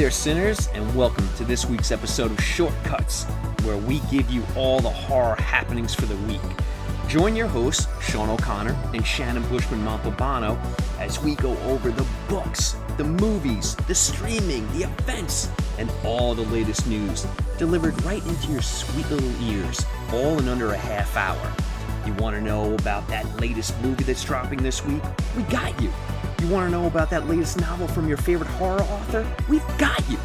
there, Cinners, and welcome to this week's episode of Shortcuts, where we give you all the horror happenings for the week. Join your hosts, Sean O'Connor and Shannon Bushman-Montalbano, as we go over the books, the movies, the streaming, the events, and all the latest news, delivered right into your sweet little ears, all in under a half hour. You want to know about that latest movie that's dropping this week? We got you. You want to know about that latest novel from your favorite horror author? We've got you.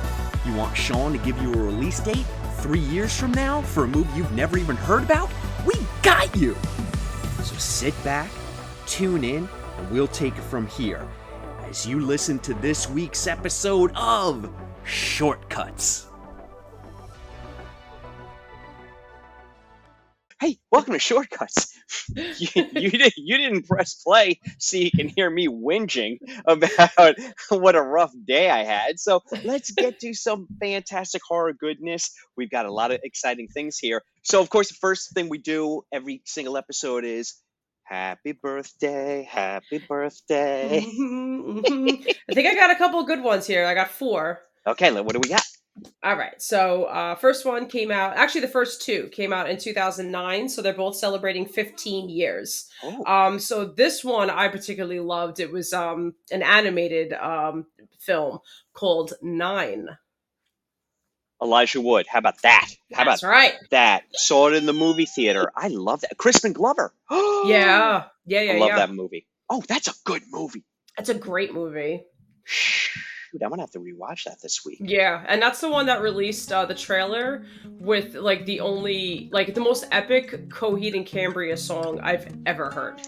You want Sean to give you a release date 3 years from now for a movie you've never even heard about? We got you. So sit back, tune in, and we'll take it from here as you listen to this week's episode of Shortcuts. Hey, welcome to Shortcuts. You didn't press play so you can hear me whinging about what a rough day I had. So let's get to some fantastic horror goodness. We've got a lot of exciting things here. So, of course, the first thing we do every single episode is happy birthday, happy birthday. I think I got a couple of good ones here. I got 4. Okay, what do we got? All right. So first one came out, actually the first 2 came out in 2009. So they're both celebrating 15 years. Oh. So this one I particularly loved. It was an animated film called 9. Elijah Wood. How about that? That's right. That? Saw it in the movie theater. I love that. Crispin Glover. Yeah. I love that movie. Oh, that's a good movie. It's a great movie. Dude, I'm gonna have to rewatch that this week. Yeah, and that's the one that released the trailer with the most epic Coheed and Cambria song I've ever heard.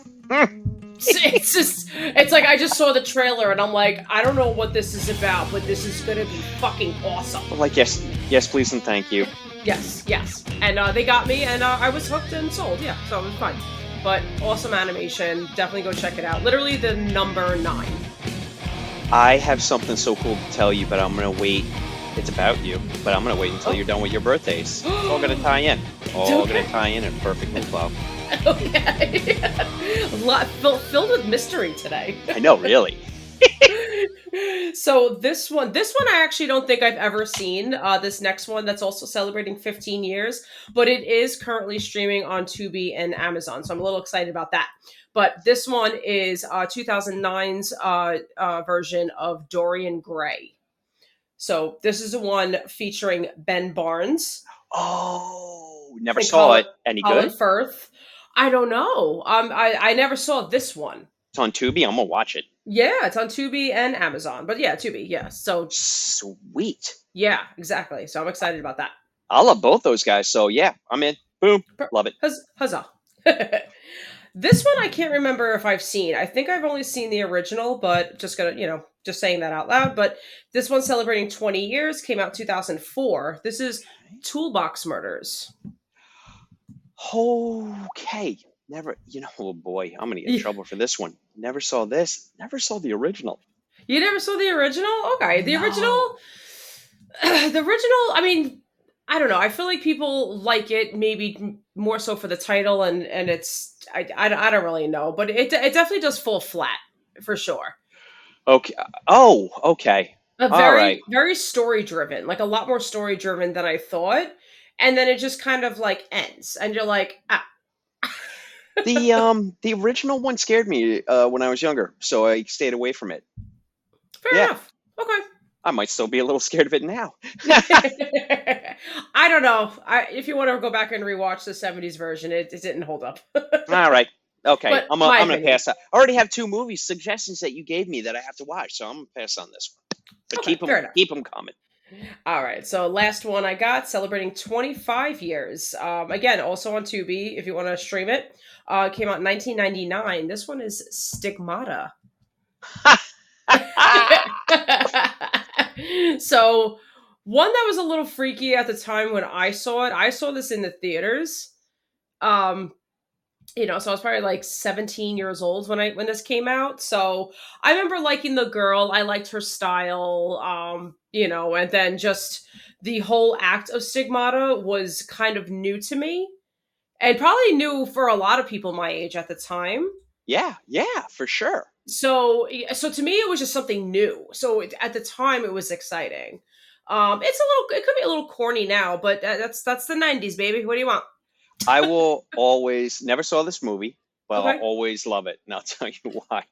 It's like I just saw the trailer and I'm like, I don't know what this is about, but this is gonna be fucking awesome. Like, yes, please and thank you. Yes, and they got me, and I was hooked and sold. Yeah, so it was fun. But awesome animation, definitely go check it out. Literally the number 9. I have something so cool to tell you, but I'm going to wait. It's about you, but I'm going to wait until you're done with your birthdays. It's all going to tie in. All going to tie in perfectly well. Okay. A lot filled with mystery today. I know, really. So this one I actually don't think I've ever seen. This next one that's also celebrating 15 years, but it is currently streaming on Tubi and Amazon. So I'm a little excited about that. But this one is 2009's version of Dorian Gray. So this is the one featuring Ben Barnes. Oh, never saw it. Any Colin good? Firth. I don't know. I never saw this one. It's on Tubi. I'm gonna watch it. Yeah, it's on Tubi and Amazon. But yeah, Tubi. Yeah. So sweet. Yeah, exactly. So I'm excited about that. I love both those guys. So yeah, I'm in. Boom. Love it. Huzzah. This one I can't remember if I've seen. I think I've only seen the original, but just saying that out loud. But this one's celebrating 20 years, came out 2004. This is Toolbox Murders. Okay. Never, oh boy, I'm going to get in trouble for this one. Never saw this. Never saw the original. You never saw the original? Okay. The original, I mean, I don't know. I feel like people like it maybe more so for the title and it's, I don't really know, but it definitely does fall flat for sure. Okay. Oh, okay. Very story driven, like a lot more story driven than I thought. And then it just kind of like ends and you're like, ah. The original one scared me when I was younger, so I stayed away from it. Fair enough. Okay. I might still be a little scared of it now. I don't know. If you want to go back and rewatch the 70s version, it didn't hold up. All right. Okay. But I'm going to pass out. I already have 2 movie suggestions that you gave me that I have to watch, so I'm going to pass on this one. But okay, keep them coming. All right. So last one I got, celebrating 25 years. Again, also on Tubi, if you want to stream it. Came out in 1999. This one is Stigmata. So one that was a little freaky at the time when I saw it. I saw this in the theaters. So I was probably like 17 years old when this came out. So I remember liking the girl. I liked her style. And then just the whole act of Stigmata was kind of new to me. And probably new for a lot of people my age at the time. Yeah, for sure. So to me, it was just something new. So at the time, it was exciting. It could be a little corny now, but that's the '90s, baby. What do you want? I will always never saw this movie, but I'll Okay. always love it, and I'll tell you why.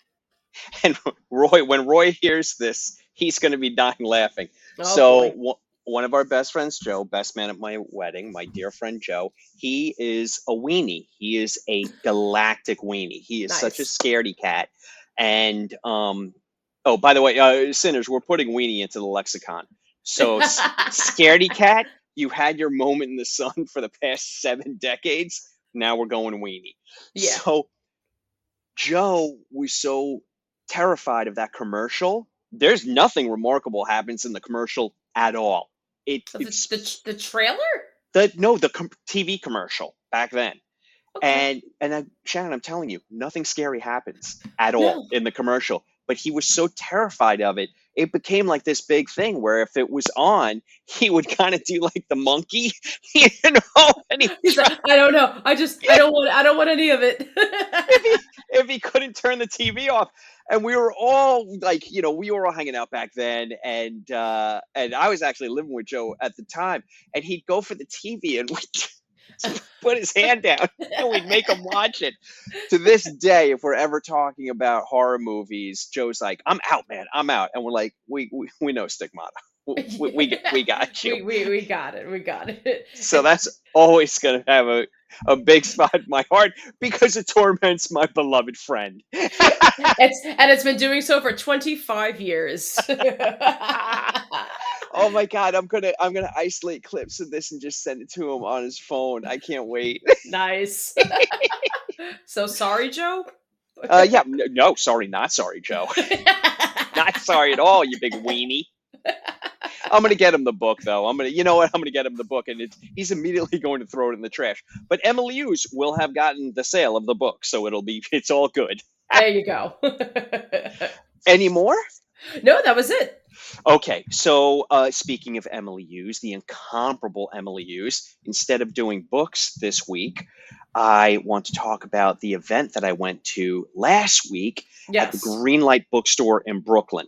And when Roy hears this, he's going to be dying laughing. Oh So boy. one of our best friends, Joe, best man at my wedding, my dear friend Joe, he is a weenie. He is a galactic weenie. He is such a Nice. scaredy cat. And oh, by the way, Sinners, we're putting weenie into the lexicon. So scaredy cat, you had your moment in the sun for the past 7 decades. Now we're going weenie. Yeah. So Joe was so terrified of that commercial. There's nothing remarkable happens in the commercial at all. It's The trailer? the TV commercial back then. Okay. Shannon, I'm telling you, nothing scary happens at all No. in the commercial. But he was so terrified of it, it became like this big thing where if it was on, he would kind of do like the monkey, you know, and he He's like, I don't know. I don't want any of it. if he couldn't turn the TV off. And we were all like, we were all hanging out back then, and I was actually living with Joe at the time, and he'd go for the TV and we'd put his hand down and we'd make him watch it. To this day, if we're ever talking about horror movies, Joe's like, "I'm out, man, I'm out," and we're like, "We know Stigmata. We got you." We got it. We got it. So that's always going to have a big spot in my heart because it torments my beloved friend. It's been doing so for 25 years. Oh my God, I'm gonna isolate clips of this and just send it to him on his phone. I can't wait. Nice. So sorry, Joe? Yeah, no, sorry, not sorry, Joe. Not sorry at all, you big weenie. I'm gonna get him the book though. You know what? I'm gonna get him the book, and he's immediately going to throw it in the trash. But Emily Hughes will have gotten the sale of the book, so it's all good. There you go. Any more? No, that was it. Okay, so speaking of Emily Hughes, the incomparable Emily Hughes, instead of doing books this week, I want to talk about the event that I went to last week at the Yes. Greenlight Bookstore in Brooklyn.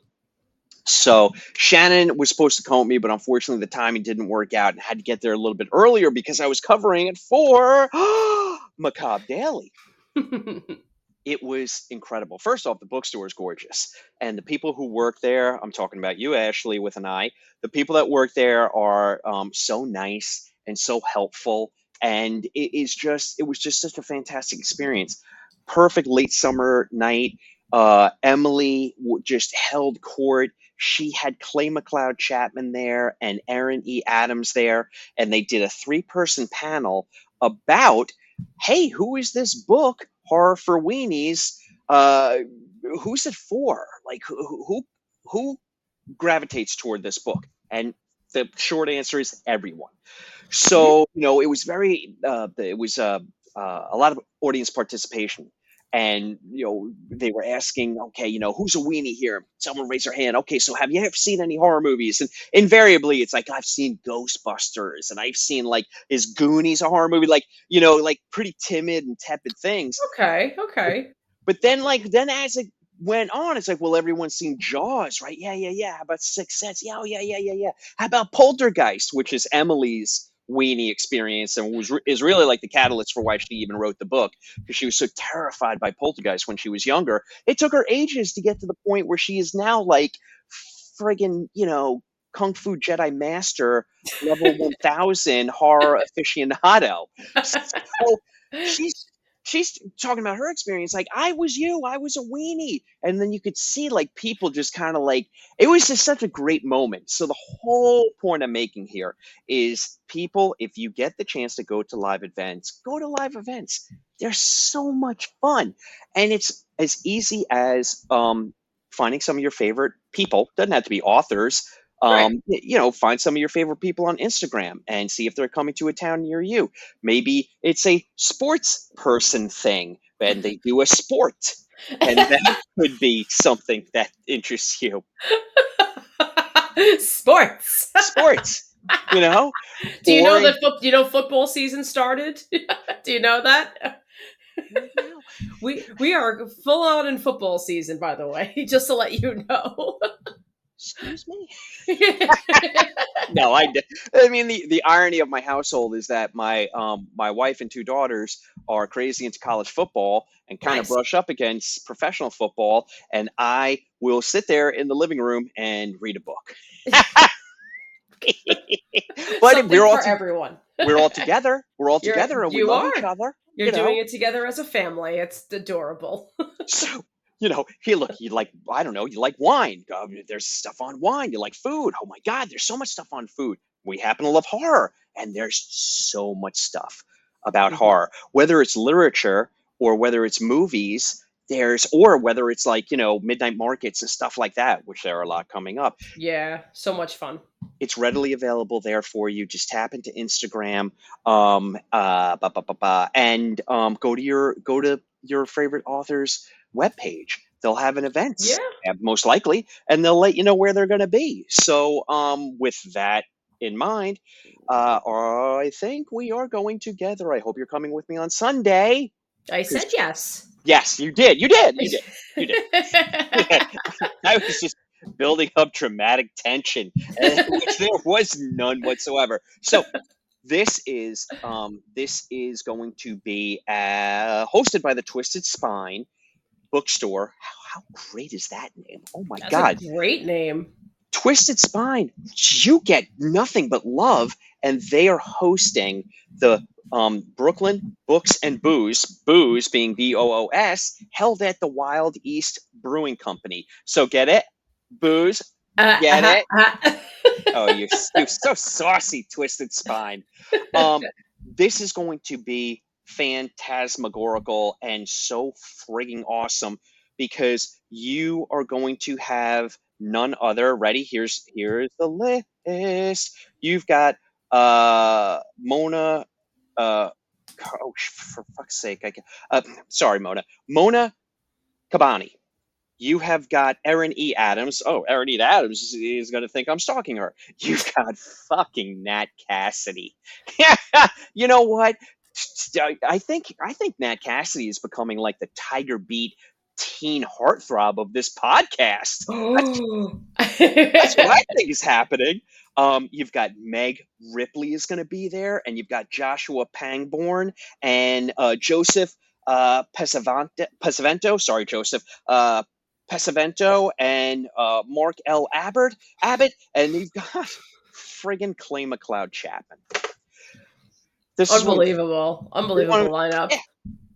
So Shannon was supposed to come with me, but unfortunately the timing didn't work out and had to get there a little bit earlier because I was covering it for Macabre Daily. It was incredible. First off, the bookstore is gorgeous. And the people who work there, I'm talking about you, Ashley, with an I, the people that work there are so nice and so helpful. And it was just such a fantastic experience. Perfect late summer night. Emily just held court. She had Clay McLeod Chapman there and Aaron E. Adams there. And they did a 3-person panel about, hey, who is this book, Horror for Weenies? Who's it for? Like, who gravitates toward this book? And the short answer is everyone. So, it was a lot of audience participation. And, they were asking, okay, who's a weenie here? Someone raise their hand. Okay, so have you ever seen any horror movies? And invariably, it's like, I've seen Ghostbusters, and I've seen, like, is Goonies a horror movie? Like, like pretty timid and tepid things. Okay. But then as it went on, it's like, well, everyone's seen Jaws, right? Yeah. How about Sixth Sense? Yeah, yeah. How about Poltergeist, which is Emily's weenie experience and is really like the catalyst for why she even wrote the book, because she was so terrified by Poltergeist when she was younger. It took her ages to get to the point where she is now like friggin', Kung Fu Jedi Master level 1000 horror aficionado. So she's talking about her experience. Like, I was a weenie. And then you could see like people just kind of like, it was just such a great moment. So the whole point I'm making here is, people, if you get the chance to go to live events, go to live events. They're so much fun. And it's as easy as finding some of your favorite people. Doesn't have to be authors. Right. Find some of your favorite people on Instagram and see if they're coming to a town near you. Maybe it's a sports person thing and they do a sport, and that could be something that interests you. Sports. Do you know that football season started? Do you know that? We are full on in football season, by the way, just to let you know. excuse me? No, I mean, the irony of my household is that my wife and two daughters are crazy into college football and kind of Nice. brush up against professional football, and I will sit there in the living room and read a book. But Something for everyone. we're all together. We're all together, and we You love each are. other. You're doing it together as a family. It's adorable. So, hey, look, you like, I don't know, you like wine. There's stuff on wine. You like food. Oh my God, there's so much stuff on food. We happen to love horror, and there's so much stuff about Mhm. horror, whether it's literature or whether it's movies. Or whether it's like, midnight markets and stuff like that, which there are a lot coming up. Yeah, so much fun. It's readily available there for you. Just tap into Instagram, and go to your favorite author's webpage. They'll have an event, Yeah. most likely, and they'll let you know where they're going to be. So, with that in mind, I think we are going together. I hope you're coming with me on Sunday. I said yes. Yes, you did. You did. You did. I was just building up dramatic tension, which there was none whatsoever. So this is going to be hosted by the Twisted Spine Bookstore. How great is that name? Oh my That's God. a great name. Twisted Spine, you get nothing but love, and they are hosting the Brooklyn Books and Booze being BOOS, held at the Wild East Brewing Company. So get it? Booze, get it? Oh, you're so saucy, Twisted Spine. This is going to be phantasmagorical and so frigging awesome because you are going to have none other. Ready? Here's the list. You've got Mona. For fuck's sake! Sorry, Mona Kabani. You have got Erin E. Adams. Oh, Erin E. Adams is going to think I'm stalking her. You've got fucking Nat Cassidy. You know what? I think Nat Cassidy is becoming like the Tiger Beat teen heartthrob of this podcast. That's what I think is happening. You've got Meg Ripley is going to be there, and you've got Joshua Pangborn and Joseph Pesavento. Sorry, Joseph. Pesavento and Mark L. Abbott, and you've got friggin' Clay McLeod Chapman. Unbelievable lineup. Yeah,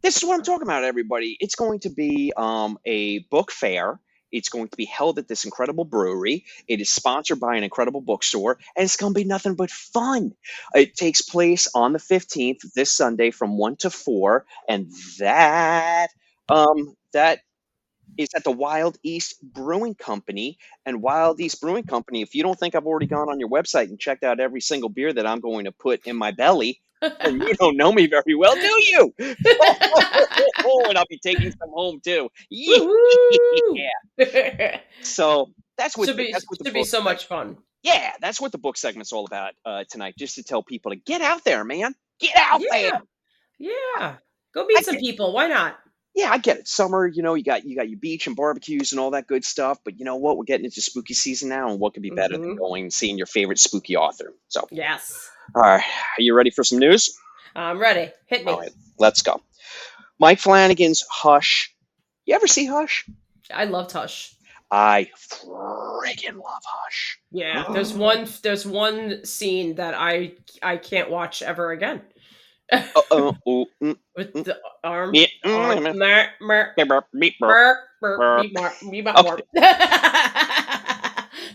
this is what I'm talking about, everybody. It's going to be a book fair. It's going to be held at this incredible brewery. It is sponsored by an incredible bookstore, and it's going to be nothing but fun. It takes place on the 15th, this Sunday, from 1 to 4, and that is at the Wild East Brewing Company. And Wild East Brewing Company, if you don't think I've already gone on your website and checked out every single beer that I'm going to put in my belly, and you don't know me very well, do you? And I'll be taking some home too. Yeah. So that's what should be so much fun. Yeah, that's what the book segment's all about tonight. Just to tell people to get out there, man. Get out there. Yeah. Go meet some people. Why not? Yeah, I get it. Summer, you got your beach and barbecues and all that good stuff. But you know what? We're getting into spooky season now, and what could be better than going and seeing your favorite spooky author? So yes. All right, are you ready for some news? I'm ready. Hit me. All right, let's go. Mike Flanagan's Hush. You ever see Hush? I loved Hush. I friggin' love Hush. Yeah, there's one scene that I can't watch ever again. With the arm.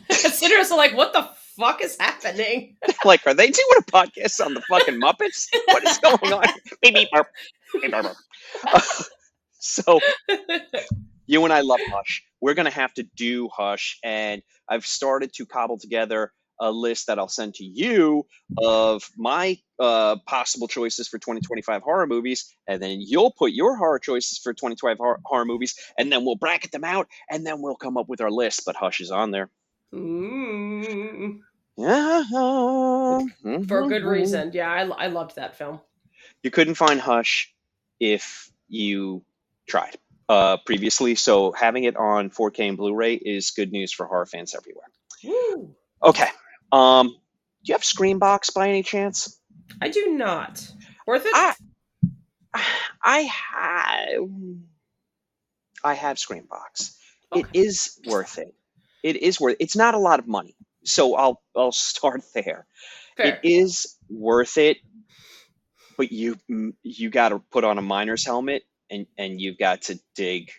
Sinners are like, what the fuck is happening? Like, are they doing a podcast on the fucking Muppets? What is going on? Beep, beep, burp. Beep, burp, burp. So, you and I love Hush. We're going to have to do Hush, and I've started to cobble together a list that I'll send to you of my possible choices for 2025 horror movies, and then you'll put your horror choices for 2025 horror movies, and then we'll bracket them out, and then we'll come up with our list. But Hush is on there. For a good reason. Yeah, I loved that film. You couldn't find Hush if you tried. previously, so having it on 4K and Blu-ray is good news for horror fans everywhere. Woo. Okay. Do you have Screambox by any chance? I do not. Worth it? I I have Screambox. It Okay. is worth it. It is worth. It's not a lot of money, so I'll start there. It Fair. is worth it, but you got to put on a miner's helmet and you've got to dig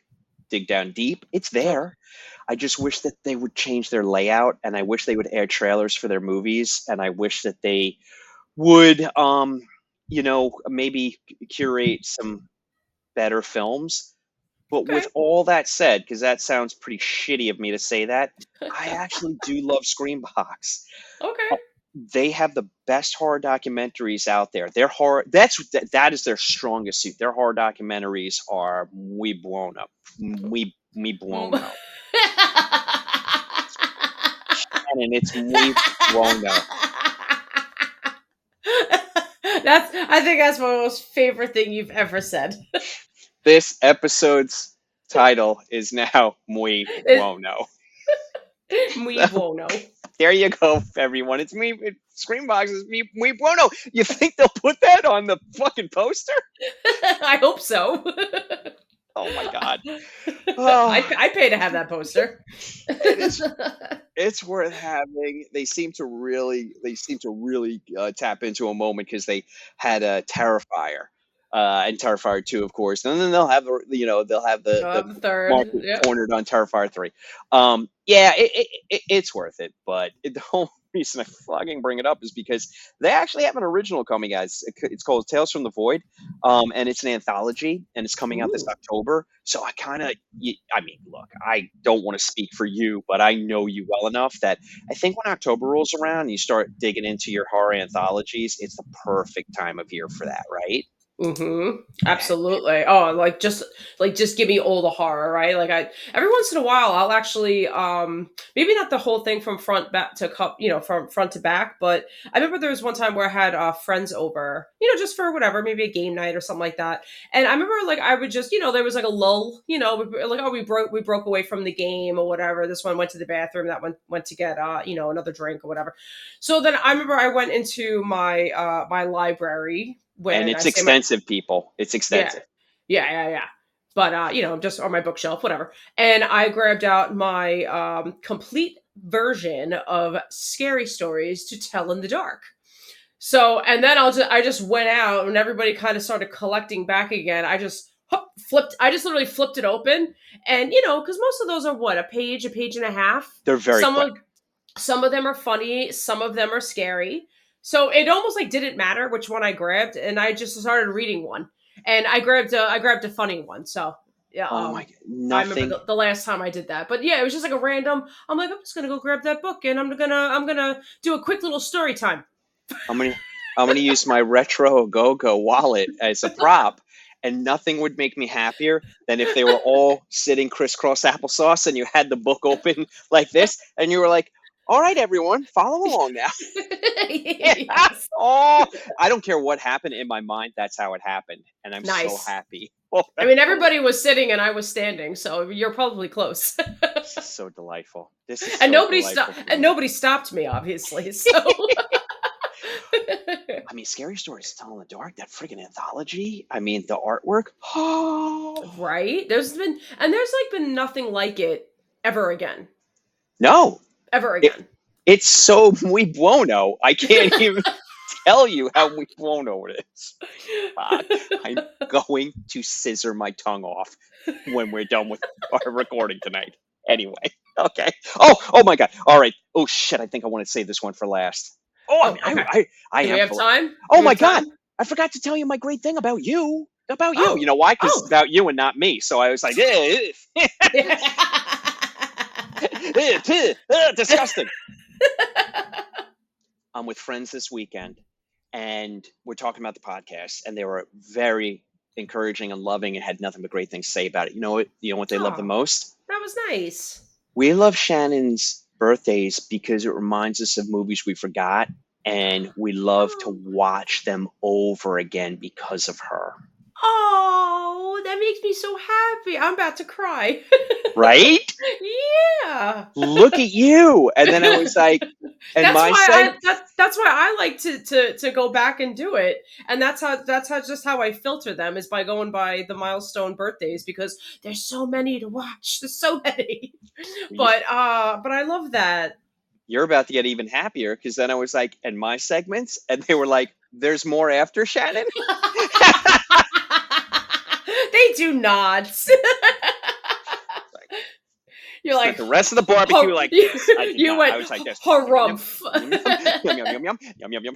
down deep. It's Okay. there. I just wish that they would change their layout, and I wish they would air trailers for their movies, and I wish that they would maybe curate some better films. But Okay. with all that said, because that sounds pretty shitty of me to say that, I actually do love Screambox. Okay. They have the best horror documentaries out there. Their horror that is their strongest suit. Their horror documentaries are muy bueno. Muy bueno. And it's muy bueno. I think that's my most favorite thing you've ever said. This episode's title is now muy bueno. Muy bueno. There you go, everyone. It's me. Screambox is me. Muy bueno. You think they'll put that on the fucking poster? I hope so. Oh my god. I pay to have that poster. It's worth having. They seem to really tap into a moment because they had a Terrifier, and Terrifier 2, of course, and then they'll have the third. market Yep. cornered on Terrifier 3. It's worth it, but the whole reason I fucking bring it up is because they actually have an original coming out. It's called Tales from the Void, and it's an anthology, and it's coming out this Ooh. October. So look, I don't want to speak for you, but I know you well enough that I think when October rolls around and you start digging into your horror anthologies, it's the perfect time of year for that, right? Mm-hmm. Absolutely. Oh, just give me all the horror, right? Every once in a while I'll actually maybe not the whole thing from front back to from front to back, but I remember there was one time where I had friends over, just for whatever, maybe a game night or something like that. And I remember I would just, there was a lull, we broke away from the game or whatever. This one went to the bathroom, that one went to get another drink or whatever. So then I remember I went into my my library. And it's extensive, people. It's extensive. Yeah. But just on my bookshelf, whatever. And I grabbed out my complete version of Scary Stories to Tell in the Dark. So, and then I just went out and everybody kind of started collecting back again. I just literally flipped it open, and because most of those are a page and a half. They're very quick. Some of them are funny, some of them are scary. So it almost didn't matter which one I grabbed, and I just started reading one, and I grabbed a funny one. So yeah, oh my god, nothing. I remember the last time I did that, but yeah, it was just a random. I'm just gonna go grab that book, and I'm gonna do a quick little story time. I'm gonna use my retro go-go wallet as a prop, and nothing would make me happier than if they were all sitting crisscross applesauce, and you had the book open like this, and you were like, all right, everyone, follow along now. Yes. Oh, I don't care what happened in my mind. That's how it happened. And I'm so happy. I mean, everybody was sitting and I was standing, so you're probably close. This is so delightful. This is and nobody stopped me, obviously. So I mean, Scary Stories to Tell in the Dark, that friggin' anthology. I mean, the artwork. Right? There's been nothing like it ever again. No. Ever again. It's so muy bueno. I can't even tell you how muy bueno it is. I'm going to scissor my tongue off when we're done with our recording tonight. Anyway, okay. Oh my god. All right. Oh shit. I think I want to save this one for last. Okay. Do we have time? Oh my god. I forgot to tell you my great thing about you. You know why? Because it's about you and not me. So I was like, disgusting. I'm with friends this weekend, and we're talking about the podcast, and they were very encouraging and loving and had nothing but great things to say about it. You know what they love the most? That was nice. We love Shannon's birthdays because it reminds us of movies we forgot, and we love to watch them over again because of her. Oh, Oh, that makes me so happy. I'm about to cry. Right? Yeah. Look at you. And then I was like, and That's my why seg- that's why I like to go back and do it. And that's how just how I filter them, is by going by the milestone birthdays, because there's so many to watch. There's so many. But I love that. you're about to get even happier, because then I was like, and my segments, and they were like, there's more after, Shannon. They do not. You're Spent like, the rest of the barbecue like this. I did you not. went I was like this. harumph. Yum, yum, yum, yum, yum, yum, yum.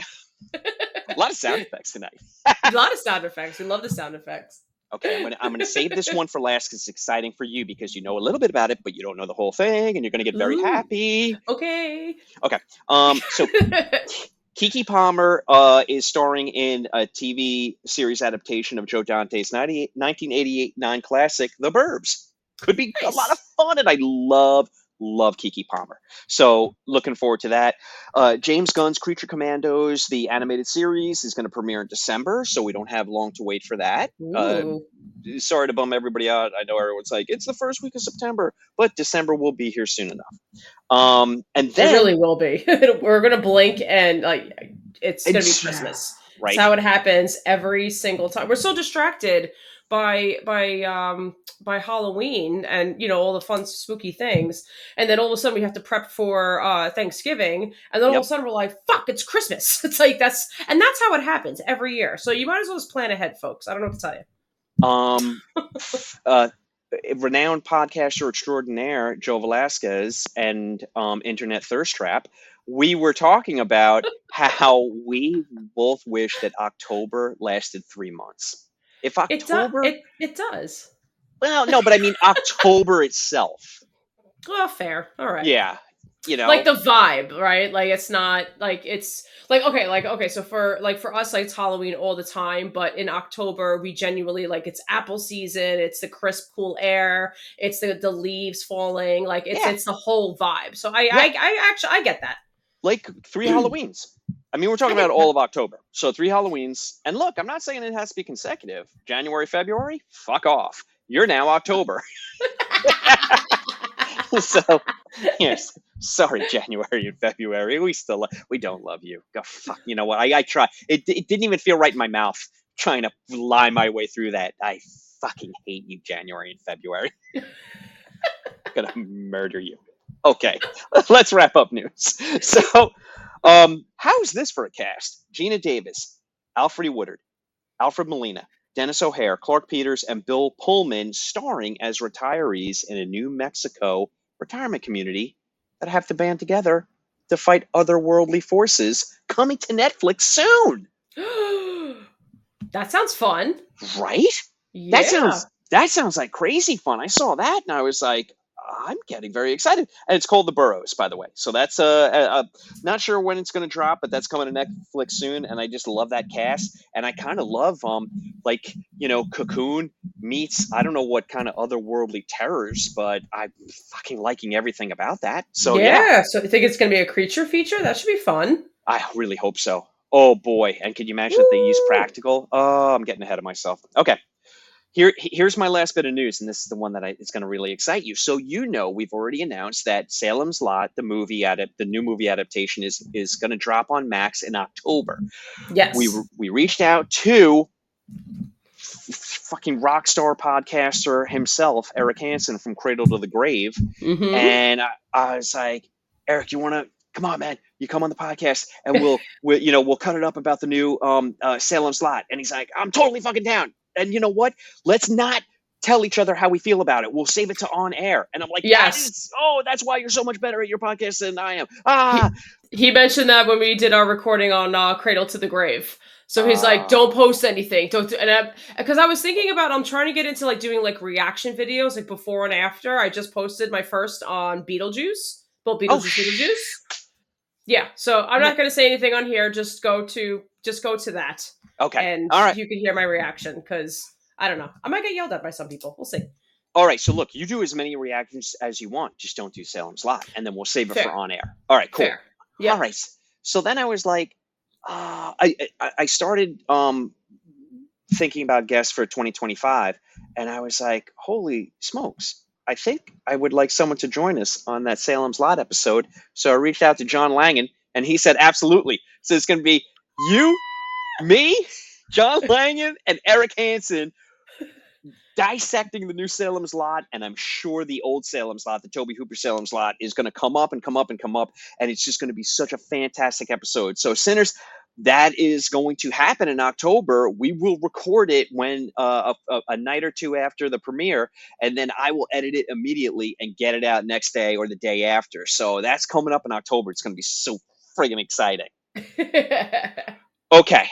A lot of sound effects tonight. A lot of sound effects. We love the sound effects. Okay, I'm gonna save this one for last because it's exciting for you, because you know a little bit about it, but you don't know the whole thing, and you're gonna get very Ooh. happy. Okay. Okay. So Keke Palmer is starring in a TV series adaptation of Joe Dante's 1988 classic, The Burbs. Could be a lot of fun, and I love Keke Palmer. So looking forward to that. James Gunn's Creature Commandos, the animated series, is going to premiere in December, so we don't have long to wait for that. Sorry to bum everybody out. I know everyone's like, it's the first week of September, but December will be here soon enough. And then it really will be. We're gonna blink and like it's gonna be Christmas. Right. That's how it happens every single time. We're so distracted by Halloween and all the fun spooky things, and then all of a sudden we have to prep for Thanksgiving, and then all of a sudden we're like, fuck, it's Christmas. It's like that's how it happens every year. So you might as well just plan ahead, folks. I don't know what to tell you. Renowned podcaster extraordinaire Joe Velasquez and internet thirst trap, we were talking about how we both wish that October lasted 3 months. If October, it does. Well, no, but I mean October itself. Well, fair. All right. Yeah. Like the vibe, right? Like it's not like it's like okay. So for us, like it's Halloween all the time, but in October we genuinely like it's apple season. It's the crisp, cool air. It's the leaves falling. Like it's the whole vibe. So I actually get that. Like 3 Halloweens. I mean, we're talking about all of October. So 3 Halloweens. And look, I'm not saying it has to be consecutive. January, February, fuck off. You're now October. So, yes. Sorry, January and February. We don't love you. Go fuck. You know what? I try. It didn't even feel right in my mouth trying to lie my way through that. I fucking hate you, January and February. I'm gonna murder you. Okay, let's wrap up news. So, how's this for a cast? Gina Davis, Alfred Woodard, Alfred Molina, Dennis O'Hare, Clark Peters, and Bill Pullman starring as retirees in a New Mexico retirement community that have to band together to fight otherworldly forces, coming to Netflix soon. That sounds fun. Right? Yeah. That sounds like crazy fun. I saw that and I was like, I'm getting very excited. And it's called The Burrows, by the way. So that's not sure when it's going to drop, but that's coming to Netflix soon. And I just love that cast. And I kind of love, Cocoon meets, I don't know what kind of otherworldly terrors, but I'm fucking liking everything about that. So yeah. So you think it's going to be a creature feature? That should be fun. I really hope so. Oh boy. And can you imagine if they use practical? Oh, I'm getting ahead of myself. Okay. Here's my last bit of news, and this is the one that is going to really excite you. So we've already announced that Salem's Lot, the new movie adaptation, is going to drop on Max in October. Yes. We reached out to fucking rock star podcaster himself, Eric Hansen from Cradle to the Grave, and I was like, Eric, you want to? Come on, man! You come on the podcast, and we'll cut it up about the new Salem's Lot. And he's like, I'm totally fucking down. And you know what? Let's not tell each other how we feel about it. We'll save it to on air. And I'm like, yes. That's why you're so much better at your podcast than I am. He mentioned that when we did our recording on Cradle to the Grave. So he's like, don't post anything. Because I was thinking about, I'm trying to get into like doing like reaction videos, like before and after. I just posted my first on Beetlejuice. Both Beetlejuice. Yeah. So I'm not going to say anything on here. Just go to that. Okay. And all right. You can hear my reaction, because I don't know. I might get yelled at by some people. We'll see. All right. So look, you do as many reactions as you want. Just don't do Salem's Lot, and then we'll save it for on air. All right. Cool. Yeah. All right. So then I was like, I started thinking about guests for 2025, And I was like, holy smokes. I think I would like someone to join us on that Salem's Lot episode. So I reached out to John Langan, and he said, absolutely. So it's going to be you, me, John Langan, and Eric Hansen dissecting the new Salem's Lot, and I'm sure the old Salem's Lot, the Toby Hooper Salem's Lot, is going to come up and come up and come up, and it's just going to be such a fantastic episode. So, Sinners, that is going to happen in October. We will record it when a night or two after the premiere, and then I will edit it immediately and get it out next day or the day after. So that's coming up in October. It's going to be so friggin' exciting. Okay.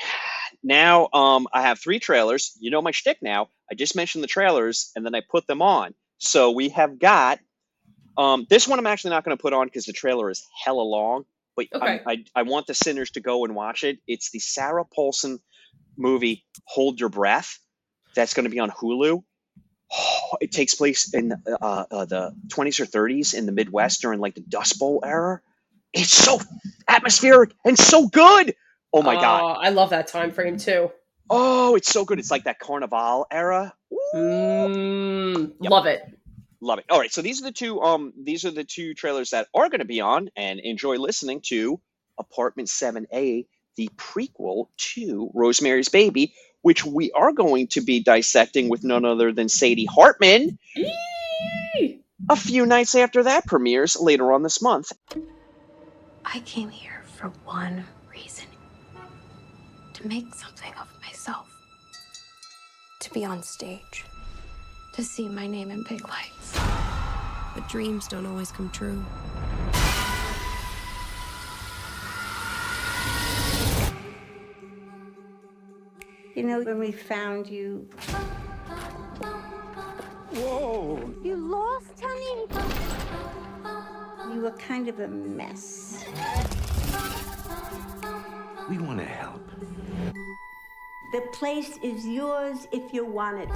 Now, I have 3 trailers. You know my shtick now. I just mentioned the trailers, and then I put them on. So we have got this one I'm actually not going to put on because the trailer is hella long, but Okay. I want the Sinners to go and watch it. It's the Sarah Paulson movie, Hold Your Breath. That's going to be on Hulu. Oh, it takes place in the 20s or 30s in the Midwest during like the Dust Bowl era. It's so atmospheric and so good. Oh my God. I love that time frame too. Oh, it's so good. It's like that Carnival era. Yep. Love it. All right, so these are the two trailers that are going to be on, and enjoy listening to Apartment 7A, the prequel to Rosemary's Baby, which we are going to be dissecting with none other than Sadie Hartman a few nights after that premieres later on this month. I came here for one reason. To make something of myself. To be on stage. To see my name in big lights. But dreams don't always come true. You know, when we found you... Whoa! You lost, honey? You were kind of a mess. We want to help. The place is yours if you want it.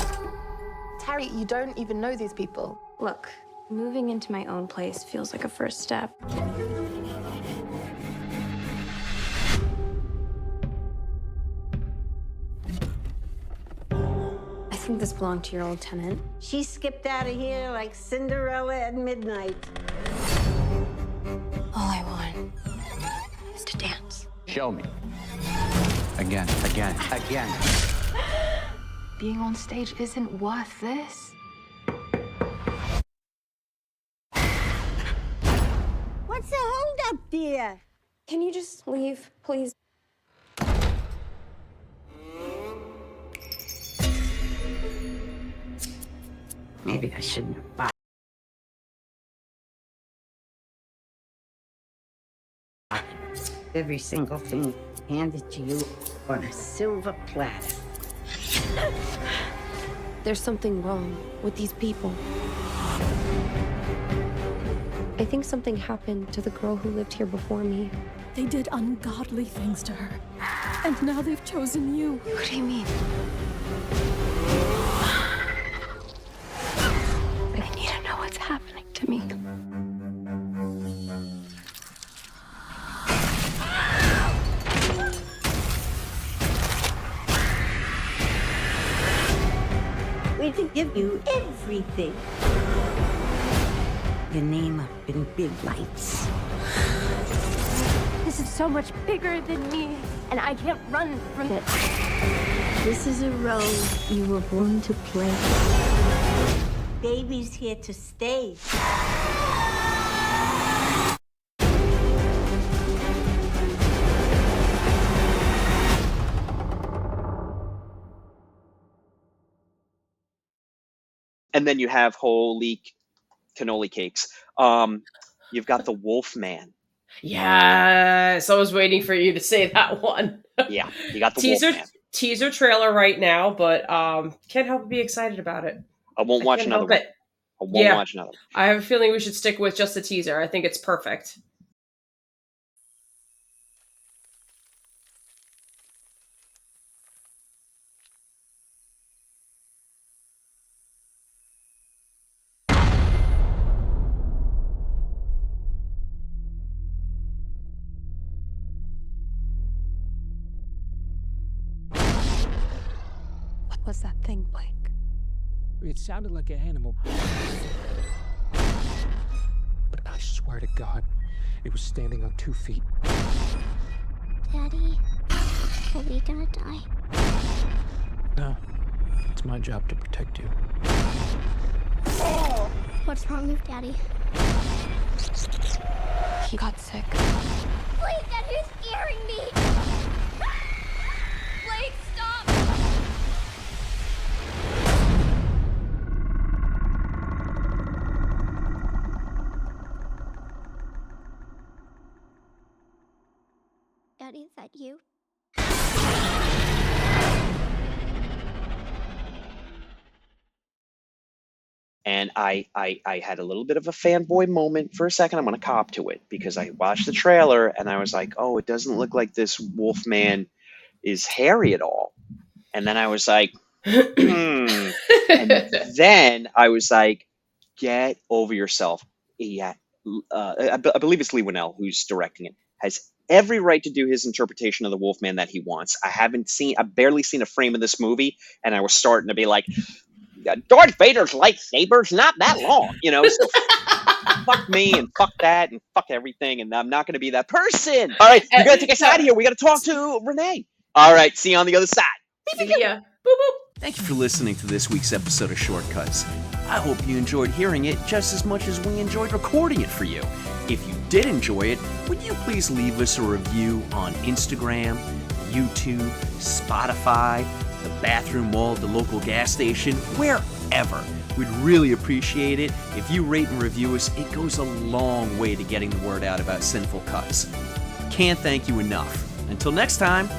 Terry, you don't even know these people. Look, moving into my own place feels like a first step. I think this belonged to your old tenant. She skipped out of here like Cinderella at midnight. All I want is to dance. Show me. Again. Being on stage isn't worth this. What's the holdup, dear? Can you just leave, please? Maybe I shouldn't have bought every single thing handed to you on a silver platter. There's something wrong with these people. I think something happened to the girl who lived here before me. They did ungodly things to her. And now they've chosen you. What do you mean? I need to know what's happening to me. We can give you everything. Your name up in big lights. This is so much bigger than me, and I can't run from it. This is a role you were born to play. Baby's here to stay. And then you have holy cannoli cakes. You've got the Wolfman. Yes, I was waiting for you to say that one. Yeah, you got the Wolfman. Teaser trailer right now, but can't help but be excited about it. I won't watch another one. I won't watch another one. I have a feeling we should stick with just the teaser. I think it's perfect. What was that thing, Blake? It sounded like an animal. But I swear to God, it was standing on 2 feet. Daddy, are we gonna die? No, it's my job to protect you. What's wrong with Daddy? He got sick. Blake, Daddy's scaring me! Blake, stop! Daddy, is that you? And I had a little bit of a fanboy moment for a second. I'm going to cop to it because I watched the trailer and I was like, oh, it doesn't look like this Wolfman is hairy at all. And then I was like, And then I was like, get over yourself. Yeah, I believe it's Lee Winnell who's directing it. Has every right to do his interpretation of the Wolfman that he wants. I've barely seen a frame of this movie, and I was starting to be like, Darth Vader's lightsaber's not that long, so fuck me and fuck that and fuck everything, and I'm not going to be that person. All right, you got to take us out of here. We got to talk to Renee. All right, see you on the other side. Yeah. Boop, boop. Thank you for listening to this week's episode of Shortcuts. I hope you enjoyed hearing it just as much as we enjoyed recording it for you. If you did enjoy it, would you please leave us a review on Instagram, YouTube, Spotify, the bathroom wall at the local gas station, wherever. We'd really appreciate it. If you rate and review us, it goes a long way to getting the word out about Sinful Cuts. Can't thank you enough. Until next time,